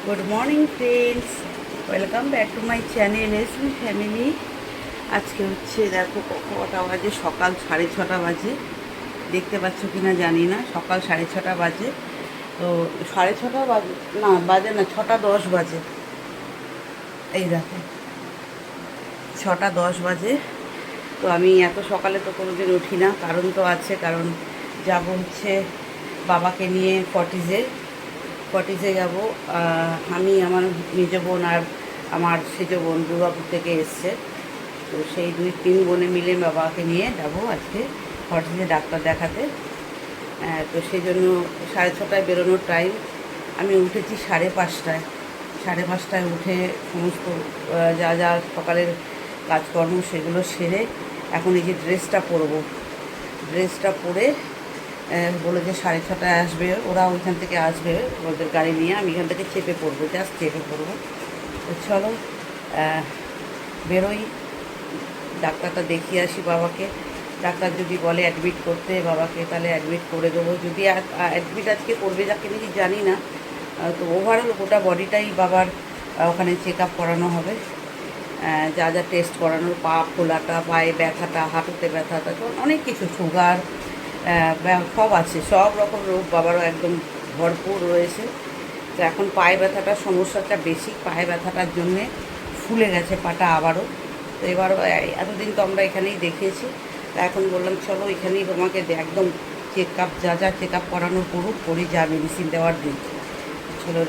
Good morning friends, welcome back to my channel এসমি family. আজকে হচ্ছে দেখো কটা বাজে, সকাল 6:30 বাজে। দেখতে পাচ্ছ কি না জানি না, সকাল 6:30 বাজে। তো 6:30 বাজে না, বাজে না, 6:10 বাজে। এই দেখো 6:10 বাজে। তো আমি এত সকালে তো কোনোদিন উঠি না, কারণ তো আছে, কারণ যাব হচ্ছে বাবাকে নিয়ে ফর্টিজে যাব। আমি, আমার নিজ বোন আর আমার সেজ বোন দুর্গাপুর থেকে এসছে। তো সেই 2-3 বোনে মিলে বাবাকে নিয়ে যাব আজকে ফর্টিজে ডাক্তার দেখাতে। তো সেই জন্য 6:30 বেরোনোর টাইম। আমি উঠেছি 5:30। 5:30 উঠে সমস্ত যা যা সকালের কাজকর্ম সেগুলো সেরে এখন এই যে ড্রেসটা পরে বলে যে 6:30 আসবে, ওরা ওইখান থেকে আসবে ওদের গাড়ি নিয়ে। আমি এখান থেকে চেপে পড়বো, জাস্ট চেপে পড়বো। তো চলো বেরোই, ডাক্তারটা দেখিয়ে আসি বাবাকে। ডাক্তার যদি বলে অ্যাডমিট করতে বাবাকে, তাহলে অ্যাডমিট করে দেবো। যদি অ্যাডমিট আজকে করবে যাকে নাকি জানি না। তো ওভারঅল গোটা বডিটাই বাবার ওখানে চেক আপ করানো হবে, যা যা টেস্ট করানোর, পা ফোলাটা, পায়ে ব্যথাটা, হাঁটুতে ব্যথাটা, অনেক কিছু, সুগার সব আছে, সব রকম রোগ বাবারও একদম ভরপুর রয়েছে। তো এখন পায়ে ব্যথাটার সমস্যাটা বেশি, পায়ে ব্যথাটার জন্যে ফুলে গেছে পাটা আবারও। তো এবারও এতদিন তো আমরা এখানেই দেখিয়েছি, তা এখন বললাম চলো এখানেই তোমাকে একদম চেক আপ, যা যা চেক আপ করানোর করুক, করে যা মেডিসিন দেওয়ার দিন। চলো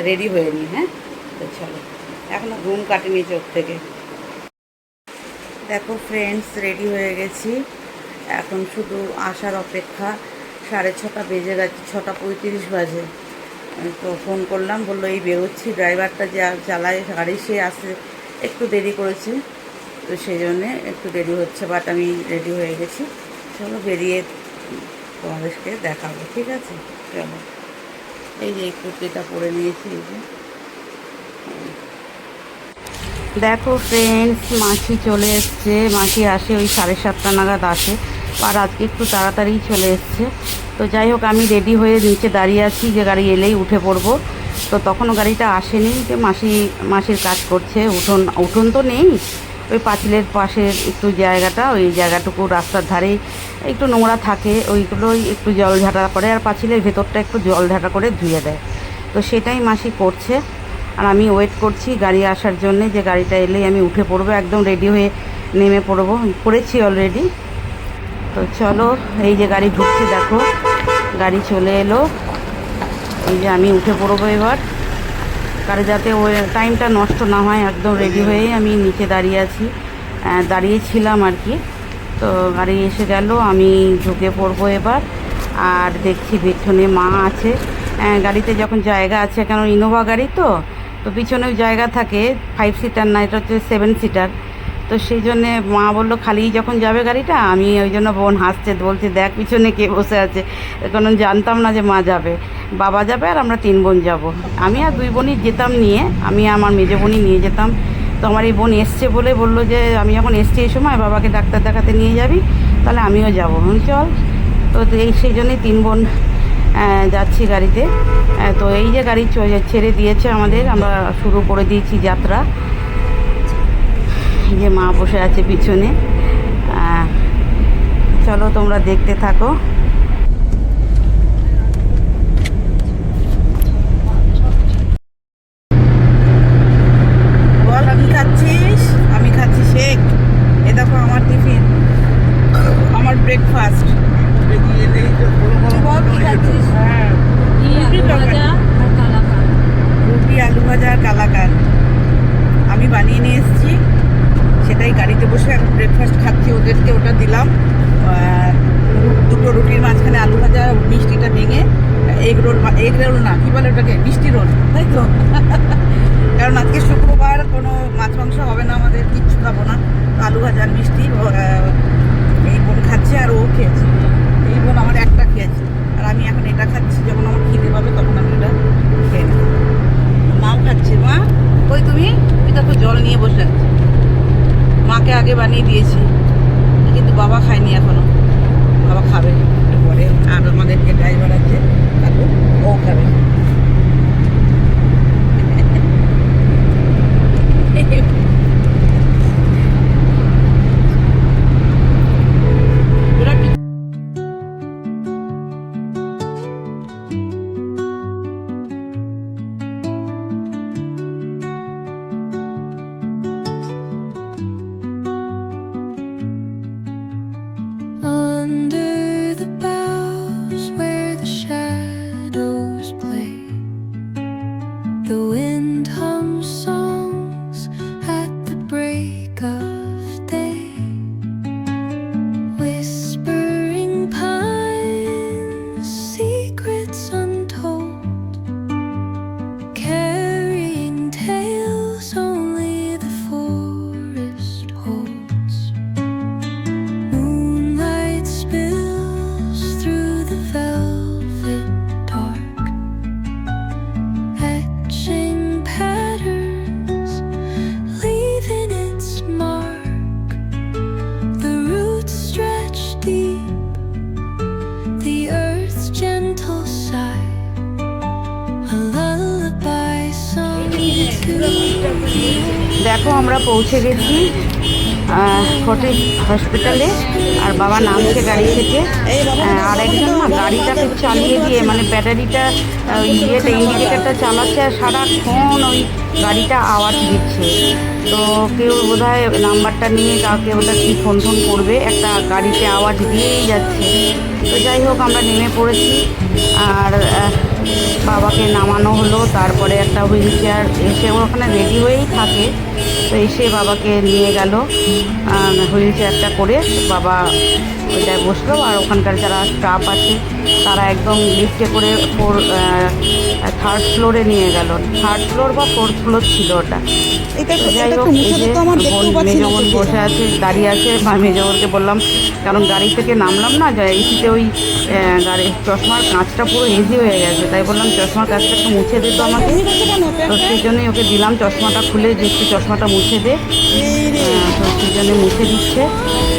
রেডি হয়ে নিই। হ্যাঁ, তো চলো, এখনও ঘুম কাটেনি চোখ থেকে। দেখো ফ্রেন্ডস, রেডি হয়ে গেছি, এখন শুধু আসার অপেক্ষা। 6:30 বেজে গেছে, 6:35 বাজে। তো ফোন করলাম, বললো এই বেরোচ্ছি। ড্রাইভারটা যে চালায় গাড়ি, সে আসতে একটু দেরি করেছে, তো সেই জন্যে একটু দেরি হচ্ছে, বাট আমি রেডি হয়ে গেছি। চলো বেরিয়ে তোমাদেরকে দেখাবো, ঠিক আছে? চলো, এই যে এই কুর্তিটা পরে নিয়েছি। এই যে দেখো ফ্রেন্ডস, মাসি চলে এসছে। মাসি আসে ওই 7:30 নাগাদ আসে, আর আজকে একটু তাড়াতাড়ি চলে এসছে। তো যাই হোক, আমি রেডি হয়ে নিচে দাঁড়িয়ে আছি যে গাড়ি এলেই উঠে পড়বো। তো তখনও গাড়িটা আসেনি, যে মাসির কাজ করছে। উঠোন তো নেই, ওই পাঁচিলের পাশের একটু জায়গাটা, ওই জায়গাটুকু রাস্তার ধারে একটু নোংরা থাকে, ওইগুলোই একটু জল ঝাঁটা করে, আর পাঁচিলের ভেতরটা একটু জল ঝাঁটা করে ধুয়ে দেয়। তো সেটাই মাসি করছে, আর আমি ওয়েট করছি গাড়ি আসার জন্যে, যে গাড়িটা এলেই আমি উঠে পড়বো, একদম রেডি হয়ে নেমে পড়েছি অলরেডি। তো চলো, এই যে গাড়ি ঢুকছে, দেখো গাড়ি চলে এলো। এই যে আমি উঠে পড়বো এবার, কারণ যাতে ওই টাইমটা নষ্ট না হয়, একদম রেডি হয়েই আমি নিচে দাঁড়িয়েছিলাম আর কি। তো গাড়ি এসে গেল, আমি ঢুকে পড়বো এবার। আর দেখছি পেছনে মা আছে। গাড়িতে যখন জায়গা আছে, কেন ইনোভা গাড়ি তো পিছনেও জায়গা থাকে, 5 সিটার না, এটা হচ্ছে 7 সিটার। তো সেই জন্যে মা বললো খালি যখন যাবে গাড়িটা, আমি ওই জন্য, বোন হাসছে, বলছে দেখ পিছনে কে বসে আছে। কারণ জানতাম না যে মা যাবে, বাবা যাবে আর আমরা 3 বোন যাব। আমি আর 2 বোনই যেতাম নিয়ে, আমি আমার মেজো বোনই নিয়ে যেতাম। তো আমার এই বোন এসছে বলে বললো যে আমি যখন এসছি এই সময়, বাবাকে ডাক্তার দেখাতে নিয়ে যাবি, তাহলে আমিও যাবো। চল, তো সেই জন্যই 3 বোন যাচ্ছি গাড়িতে। তো এই যে গাড়ি ছেড়ে দিয়েছে আমাদের, আমরা শুরু করে দিয়েছি যাত্রা। এই যে মা বসে আছে পিছনে। চলো তোমরা দেখতে থাকো। বল, আমি খাচ্ছিস? আমি খাচ্ছি শেক। এ দেখো আমার টিফিন, আমার ব্রেকফাস্ট। রুটি, আলু ভাজা আর কালাকান আমি বানিয়ে নিয়ে এসেছি, সেটাই গাড়িতে বসে এখন ব্রেকফাস্ট খাচ্ছি। ওদেরকে ওটা দিলাম, 2টো রুটির মাঝখানে আলু ভাজা, মিষ্টিটা ভেঙে এগ রোল না, কী বলে ওটাকে, মিষ্টি রোল, তাই তো। কারণ আজকে শুক্রবার, কোনো মাছ মাংস হবে না আমাদের, কিচ্ছু খাবো না। আলু ভাজা আর মিষ্টি এই বোন খাচ্ছে, আর ও খেয়েছে। এই বোন আমার একটা খেয়েছে, আর আমি এখন এটা খাচ্ছি। যখন আমার খিদে পাবে তখন আমি এটা খেয়ে নেব। মাও খাচ্ছে। মা কই তুমি? দেখো জল নিয়ে বসে আছে। মাকে আগে বানিয়ে দিয়েছি, কিন্তু বাবা খায়নি এখনো, বাবা খাবে পরে। আর আমাদেরকে ড্রাইভার আছে, ও খাবে। The wind hums songs at the break of day, whispering pines, secrets untold, carrying tales only the forest holds. Moonlight spills through the velvet dark, etching patterns, leaving its mark. The roots stretch deep, the earth's gentle sigh, a lullaby sung to you. দেখো আমরা পৌঁছে গেছি ফটিক হসপিটালে। আর বাবা নামছে গাড়ি থেকে। আর একজন না গাড়িটাকে চালিয়ে দিয়ে মানে ব্যাটারিটা ইয়েটা ইন্ডিকেটারটা চালাচ্ছে আর সারাক্ষণ ওই গাড়িটা আওয়াজ দিচ্ছে। তো কেউ বোধহয় নাম্বারটা নিয়ে কাউকে ওটা কি ফোন করবে, একটা গাড়িতে আওয়াজ দিয়েই যাচ্ছে। তো যাই হোক আমরা নেমে পড়েছি আর বাবাকে নামানো হলো। তারপরে একটা হুইল চেয়ার এসে ওখানে রেডি হয়েই থাকে, তো এসে বাবাকে নিয়ে গেল হুইল চেয়ারটা করে। বাবা ওইটায় বসলো আর ওখানকার যারা স্টাফ আছে তারা একদম লিফটে করে থার্ড ফ্লোরে নিয়ে গেল। থার্ড ফ্লোর বা ফোর্থ ফ্লোর ছিল ওটা। যাই হোক এই যে মেজবন বসে আছে, দাঁড়িয়ে আছে। মেজবনকে বললাম, কারণ গাড়ি থেকে নামলাম না, এসিতে ওই গাড়ির চশমার কাঁচটা পুরো হেজি হয়ে গেছে, তাই বললাম চশমার কাঁচটা একটু মুছে দিত আমাকে। তো সেই জন্যই ওকে দিলাম চশমাটা খুলে, যে একটু চশমাটা মুছে দে। তো সেই জন্য মুছে দিচ্ছে,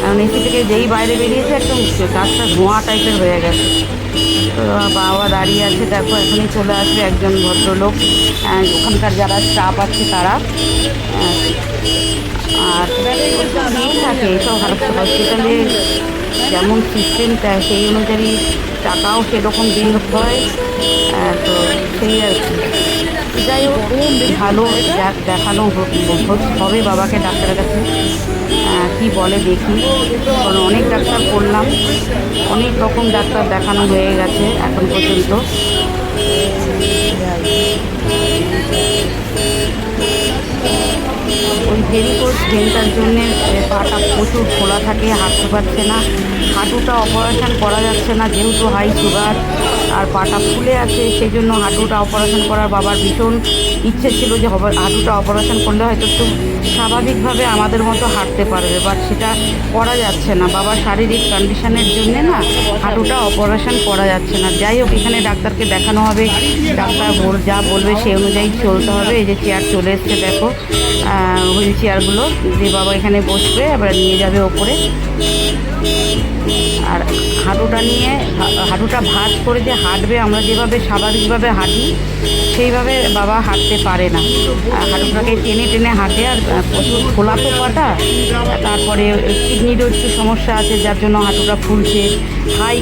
কারণ এসি থেকে যেই বাইরে বেরিয়েছে একদম কাঁচটা ধোঁয়া টাইপের হয়ে গেছে। তো বাবা দাঁড়িয়ে আছে, দেখো এখনই চলে আসবে একজন ভদ্রলোক, ওখানকার যারা স্টাফ আছে তারা। আর থাকে এইসব হসপিটালে যেমন সিস্টেমটা সেই অনুযায়ী টাকাও সেরকম বিল হয়। তো সেই আর কি, যাই হোক ভালো দেখানো হবে বাবাকে ডাক্তারের কাছে। কি বলে দেখি, কারণ অনেক ডাক্তার করলাম, অনেক রকম ডাক্তার দেখানো হয়ে গেছে এখন পর্যন্ত। ওই ভেরিকোজ ভেনটার জন্যে পাটা প্রচুর খোলা থাকে, হাঁটতে পারছে না। হাঁটুটা অপারেশন করা যাচ্ছে না যেহেতু হাই সুগার আর পাটা ফুলে আছে, সেই জন্য হাঁটুটা অপারেশন করার বাবার ভীষণ ইচ্ছে ছিল যে হাঁটুটা অপারেশন করলে হয়তো একটু স্বাভাবিকভাবে আমাদের মতো হাঁটতে পারবে, বাট সেটা করা যাচ্ছে না। বাবার শারীরিক কন্ডিশনের জন্যে না হাঁটুটা অপারেশন করা যাচ্ছে না। যাই হোক এখানে ডাক্তারকে দেখানো হবে, ডাক্তার যা বলবে সেই অনুযায়ী চলতে হবে। এই যে চেয়ার চলে এসছে দেখো, হুইল চেয়ারগুলো, যে বাবা এখানে বসবে এবার নিয়ে যাবে ওপরে। আর হাঁটুটা ভাঁজ করে যে হাঁটবে, আমরা যেভাবে স্বাভাবিকভাবে হাঁটি সেইভাবে বাবা হাঁটতে পারে না। হাঁটুটাকে টেনে টেনে হাঁটে, আর প্রচুর খোলা তো পাটা। তারপরে কিডনিরও একটু সমস্যা আছে যার জন্য হাঁটুটা ফুলছে। হাই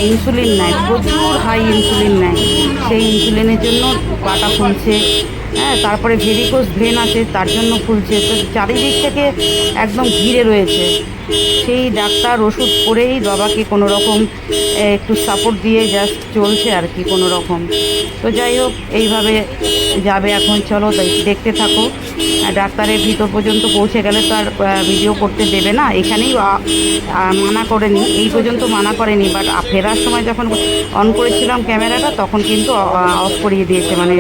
ইনসুলিন নেয়, প্রচুর হাই ইনসুলিন নেয়, সেই ইনসুলিনের জন্য পাটা ফুলছে। তারপরে ভেরিকোজ ভেন আছে তার জন্য ফুলছে। তো চারিদিক থেকে একদম ঘিরে রয়েছে। সেই ডাক্তার ওষুধ করেই বাবাকে কোনো রকম একটু সাপোর্ট দিয়ে জাস্ট চলছে আর কি কোনো রকম। তো যাই হোক এইভাবে যাবে এখন, চলো দেখতে থাকো। ডাক্তারের ভিতর পর্যন্ত পৌঁছে গেলে তো আর ভিডিও করতে দেবে না, এখানেই মানা করেনি, এই পর্যন্ত মানা করেনি, বাট ফেরার সময় যখন অন করেছিলাম ক্যামেরাটা তখন কিন্তু অফ করিয়ে দিয়েছে, মানে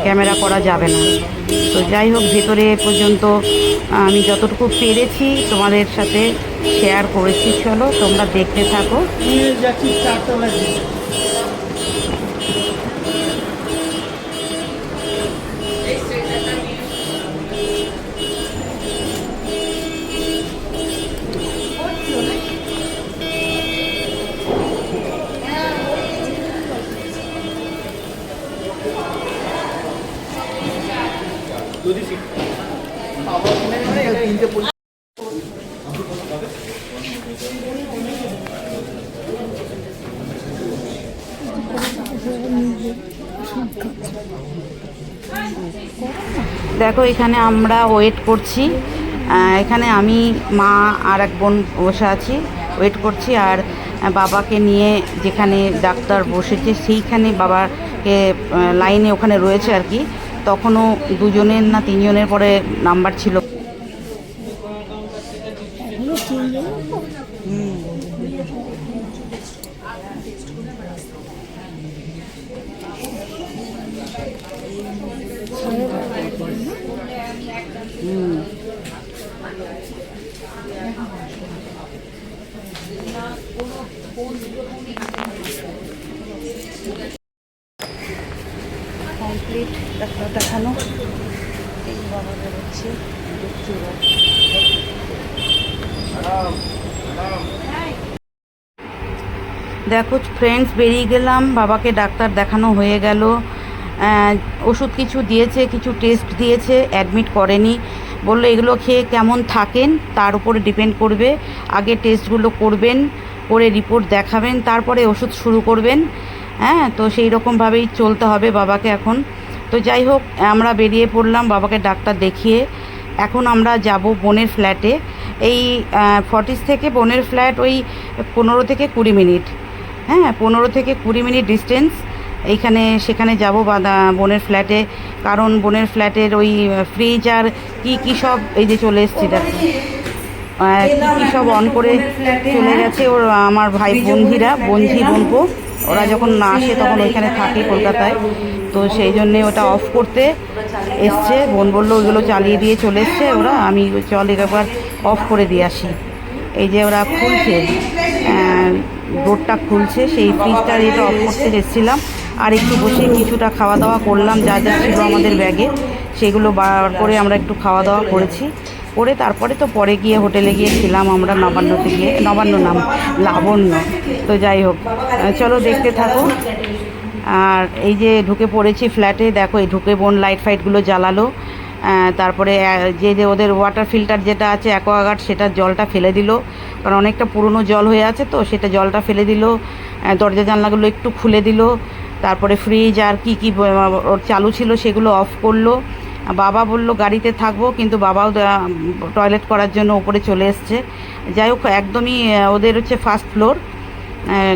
ক্যামেরা করা যাবে না। তো যাই হোক ভেতরে পর্যন্ত আমি যতটুকু পেরেছি তোমাদের সাথে শেয়ার করেছি, চলো তোমরা দেখতে থাকো। দেখো এখানে আমরা ওয়েট করছি, এখানে আমি মা আর এক বোন বসে আছি, ওয়েট করছি। আর বাবাকে নিয়ে যেখানে ডাক্তার বসেছে সেইখানে বাবাকে লাইনে ওখানে রয়েছে আর কি। তখনও দুজনের না তিনজনের পরে নাম্বার ছিল। কমপ্লিট ডাক্তার দেখানো, এই বাবা বেরোচ্ছে। দেখো ফ্রেন্ডস, বেরিয়ে গেলাম, বাবাকে ডাক্তার দেখানো হয়ে গেল। ওষুধ কিছু দিয়েছে, কিছু টেস্ট দিয়েছে, অ্যাডমিট করেনি। বললো এগুলো খেয়ে কেমন থাকেন তার উপরে ডিপেন্ড করবে। আগে টেস্টগুলো করবেন, করে রিপোর্ট দেখাবেন, তারপরে ওষুধ শুরু করবেন। হ্যাঁ, তো সেই রকমভাবেই চলতে হবে বাবাকে এখন। তো যাই হোক, আমরা বেরিয়ে পড়লাম বাবাকে ডাক্তার দেখিয়ে। এখন আমরা যাব বোনের ফ্ল্যাটে। এই ফর্টিস থেকে বোনের ফ্ল্যাট ওই 15 থেকে 20 মিনিট। হ্যাঁ, 15 থেকে 20 মিনিট ডিস্টেন্স। এইখানে সেখানে যাব বোনের ফ্ল্যাটে, কারণ বোনের ফ্ল্যাটের ওই ফ্রিজ আর কি সব এই যে চলে এসেছি, দেখো কী সব অন করে চলে গেছে ওর আমার ভাই বঞ্জি বোনপো। ওরা যখন না আসে তখন ওইখানে থাকে কলকাতায়, তো সেই জন্যে ওটা অফ করতে এসছে। বোন বললো ওইগুলো চালিয়ে দিয়ে চলে এসছে ওরা, আমি চল একবার অফ করে দিয়ে আসি। এই যে ওরা খুলছে, ডোরটা খুলছে, সেই ফ্রিজটার এটা অফ করতে এসেছিলাম। আর একটু বসে কিছুটা খাওয়া দাওয়া করলাম, যা যা ছিল আমাদের ব্যাগে সেগুলো বার করে আমরা একটু খাওয়া দাওয়া করেছি। করে তারপরে তো পরে গিয়ে হোটেলে গিয়ে ছিলাম আমরা নবান্নতে গিয়ে, নবান্ন নাম লাবণ্য। তো যাই হোক, চলো দেখতে থাকো। আর এই যে ঢুকে পড়েছি ফ্ল্যাটে, দেখো এই ঢুকে বোন লাইট ফাইটগুলো জ্বালালো। তারপরে যে ওদের ওয়াটার ফিল্টার যেটা আছে অ্যাকোয়াগার্ড, সেটা জলটা ফেলে দিল, কারণ অনেকটা পুরনো জল হয়ে আছে, তো সেটা জলটা ফেলে দিল। দরজা জানলাগুলো একটু খুলে দিল। তারপরে ফ্রিজ আর কি ওর চালু ছিল সেগুলো অফ করলো। বাবা বলল গাড়িতে থাকবো, কিন্তু বাবাও টয়লেট করার জন্য উপরে চলে এসছে। যাই হোক, একদমই ওদের হচ্ছে ফার্স্ট ফ্লোর,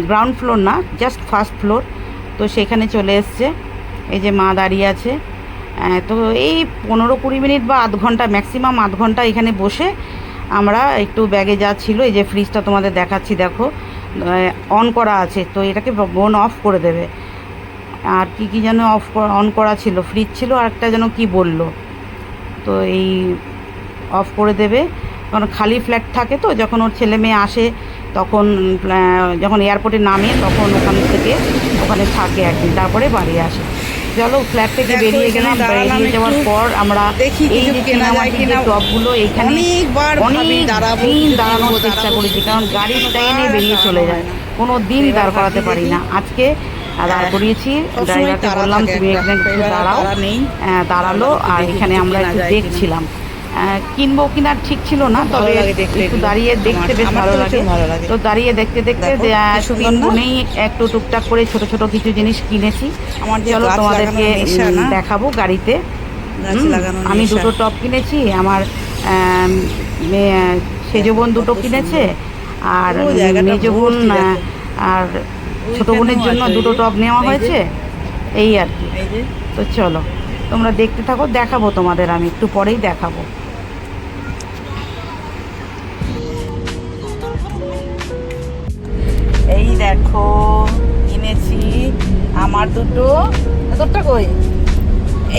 গ্রাউন্ড ফ্লোর না, জাস্ট ফার্স্ট ফ্লোর। তো সেখানে চলে এসছে। এই যে মা দাঁড়িয়ে আছে। তো এই 15-20 মিনিট বা আধ ঘন্টা, ম্যাক্সিমাম আধ ঘন্টা এখানে বসে আমরা একটু ব্যাগে যা ছিল, এই যে ফ্রিজটা তোমাদের দেখাচ্ছি, দেখো অন করা আছে, তো এটাকে বোন অফ করে দেবে। আর কি যেন অন করা ছিল, ফ্রিজ ছিল আর একটা যেন কি বললো, তো এই অফ করে দেবে। কারণ খালি ফ্ল্যাট থাকে, তো যখন ওর ছেলে মেয়ে আসে তখন, যখন এয়ারপোর্টে নামে তখন ওখানে থাকে একদিন, তারপরে বাড়ি আসে। চলো ফ্ল্যাট থেকে বেরিয়ে গেলাম। বেরিয়ে যাওয়ার পর আমরা এই যে কেনামাটির যে টপগুলো, এইখানে অনেক দিন দাঁড়ানোর চেষ্টা করেছি, কারণ গাড়ির টাইমে বেরিয়ে চলে যায়, কোনো দিন দাঁড় করাতে পারি না। আজকে দাঁড় করিয়েছি, ড্রাইভারকে বললাম তুমি এখানে একটু দাঁড়াও, দাঁড়ালো। আর এখানে আমরা একটু দেখছিলাম, কিনবো কিনার ঠিক ছিল না, তবে একটু দাঁড়িয়ে দেখতে বেশ ভালো লাগে। তো দাঁড়িয়ে দেখতে দেখতে শুনেই একটু টুকটাক করে ছোট ছোট কিছু জিনিস কিনেছি। চলো তোমাদেরকে দেখাবো গাড়িতে। আমি দুটো টপ কিনেছি, আমার সেজো বোন দুটো কিনেছে, আর মেজো বোন আর ছোটো বোনের জন্য দুটো টপ নেওয়া হয়েছে, এই আর কি। তো চলো তোমরা দেখতে থাকো, দেখাবো তোমাদের, আমি একটু পরেই দেখাবো। এই দেখো কিনেছি আমার দুটো, তোরটা কই?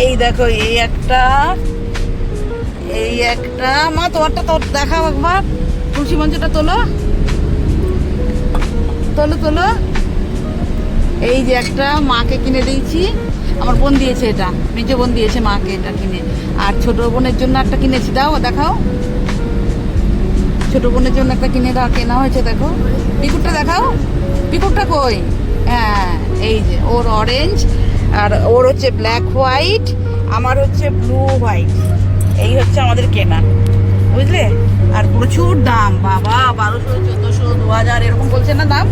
এই দেখো, এই একটা মা, তোমারটা তোর দেখাও একবার, তুলসী মঞ্চটা তোলো। এই যে একটা মাকে কিনে দিয়েছি, আমার বোন দিয়েছে, এটা মেজো বোন দিয়েছে মাকে এটা কিনে। আর ছোট বোনের জন্য একটা কিনেছি, দাও দেখাও, ছোট বোনের জন্য একটা কেনা হয়েছে। দেখো পিকুরটা দেখাও, পিকুরটা কই? হ্যাঁ, এই যে ওর অরেঞ্জ, আর ওর হচ্ছে ব্ল্যাক হোয়াইট, আমার হচ্ছে ব্লু হোয়াইট। এই হচ্ছে আমাদের কেনা, বুঝলে। আর প্রচুর দাম বাবা, 1200, 1400, 2000 এরকম বলছে না দাম।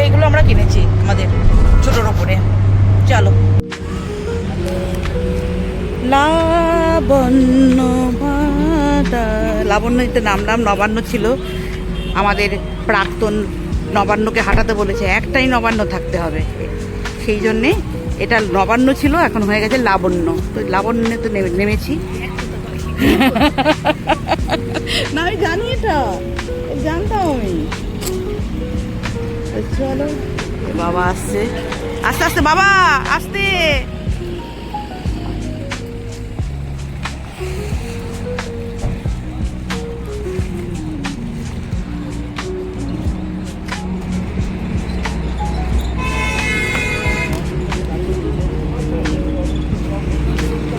এইগুলো আমরা কিনেছি আমাদের ছোটোর ওপরে। চলো, লাবণ্যতে নামলাম। নবান্ন ছিল আমাদের প্রাক্তন, নবান্নকে হাঁটাতে বলেছে, একটাই নবান্ন থাকতে হবে, সেই জন্যে এটা নবান্ন ছিল, এখন হয়ে গেছে লাবণ্য। তো লাবণ্যে তো নেমেছি। না আমি জানি, এটা জানতাম আমি। চলো, বাবা আসছে, আস্তে আস্তে বাবা, আস্তে।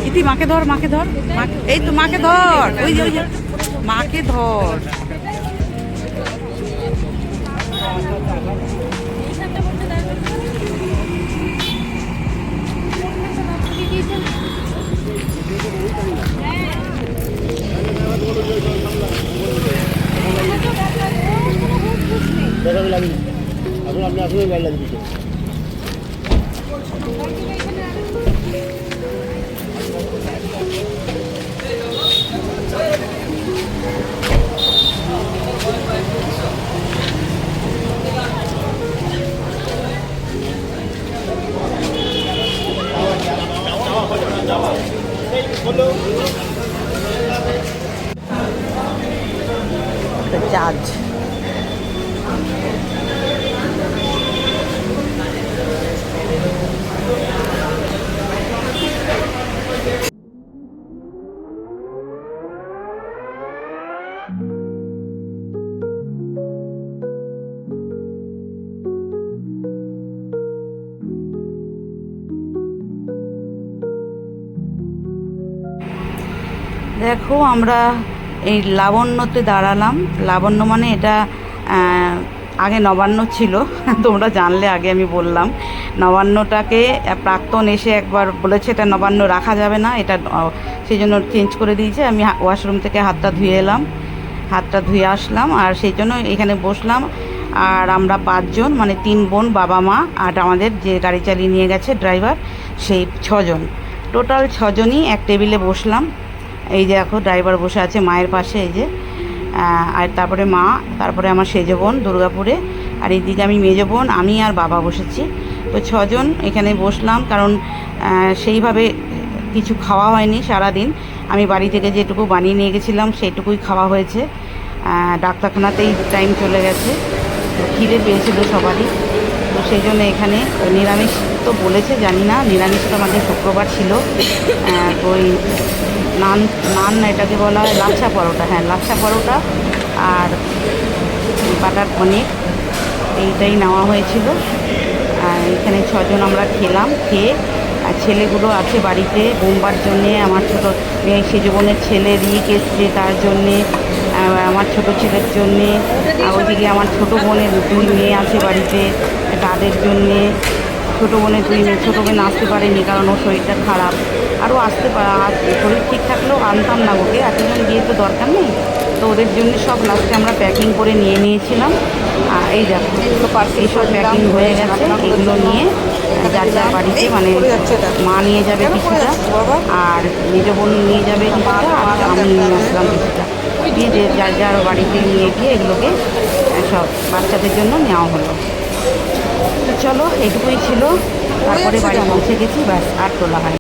ইতি মাকে ধর, মাকে ধর, এই তো মাকে ধর, ওই যে মাকে ধর। জাজ দেখো, আমরা এই লাবণ্যতে দাঁড়ালাম। লাবণ্য মানে এটা আগে নবান্ন ছিল, তোমরা জানলে, আগে আমি বললাম। নবান্নটাকে প্রাক্তন এসে একবার বলেছে এটা নবান্ন রাখা যাবে না, এটা সেই জন্য চেঞ্জ করে দিয়েছে। আমি ওয়াশরুম থেকে হাতটা ধুয়ে এলাম, হাতটা ধুয়ে আসলাম, আর সেই জন্য এখানে বসলাম। আর আমরা 5 জন, মানে 3 বোন, বাবা মা, আর আমাদের যে গাড়ি চালিয়ে নিয়ে গেছে ড্রাইভার, সেই 6 জন, টোটাল 6 জনই এক টেবিলে বসলাম। এই যে দেখো ড্রাইভার বসে আছে মায়ের পাশে, এই যে, আর তারপরে মা, তারপরে আমার সেজো বোন দুর্গাপুরে, আর এইদিকে আমি মেজো বোন, আমি আর বাবা বসেছি। তো 6 জন এখানে বসলাম, কারণ সেইভাবে কিছু খাওয়া হয়নি সারাদিন। আমি বাড়ি থেকে যেটুকু বানিয়ে নিয়ে গেছিলাম সেইটুকুই খাওয়া হয়েছে। ডাক্তারখানাতেই টাইম চলে গেছে, তো খিদে পেয়েছিল সবারই। তো সেই জন্য এখানে নিরামিষ তো বলেছে, জানি না, নিরামিষ তো আমাদের শুক্রবার ছিল। তো ওই নান নান এটাকে বলা হয় লাচ্ছা পরোটা, হ্যাঁ লাচ্ছা পরোটা আর বাটার পনির, এইটাই নেওয়া হয়েছিল। এখানে 6 জন আমরা খেলাম। খেয়ে আর ছেলেগুলো আছে বাড়িতে বোমবার জন্যে, আমার ছোটো মেয়ে সেজো বোনের ছেলে রিক এসছে তার জন্যে, আমার ছোটো ছেলের জন্যে, ওইদিকে আমার ছোটো বোনের 2 মেয়ে আছে বাড়িতে, তাদের জন্যে। ছোটো বোনের 2 মেয়ে, ছোটো বোন আসতে পারেনি কারণ ওর শরীরটা খারাপ, আরও শরীর ঠিক থাকলেও আনতাম না ওকে, এতজন গিয়ে তো দরকার নেই। তো ওদের জন্য সব লাস্টে আমরা প্যাকিং করে নিয়ে নিয়েছিলাম। এই দেখো এইসব প্যাকিং হয়ে গেছে, এগুলো নিয়ে যার যার বাড়িতে, মানে মা নিয়ে যাবে কিছুটা, আর নিজ বোন নিয়ে যাবে কিছুটা, আর আমি নিয়ে আসলাম কিছুটা, দিয়ে যে যার যার বাড়িতে নিয়ে গিয়ে এগুলোকে সব বাচ্চাদের জন্য নেওয়া হলো। তো চলো, এইটুকুই ছিল। তারপরে বাড়ি পৌঁছে গেছি, ব্যাস, আর তোলা হয়।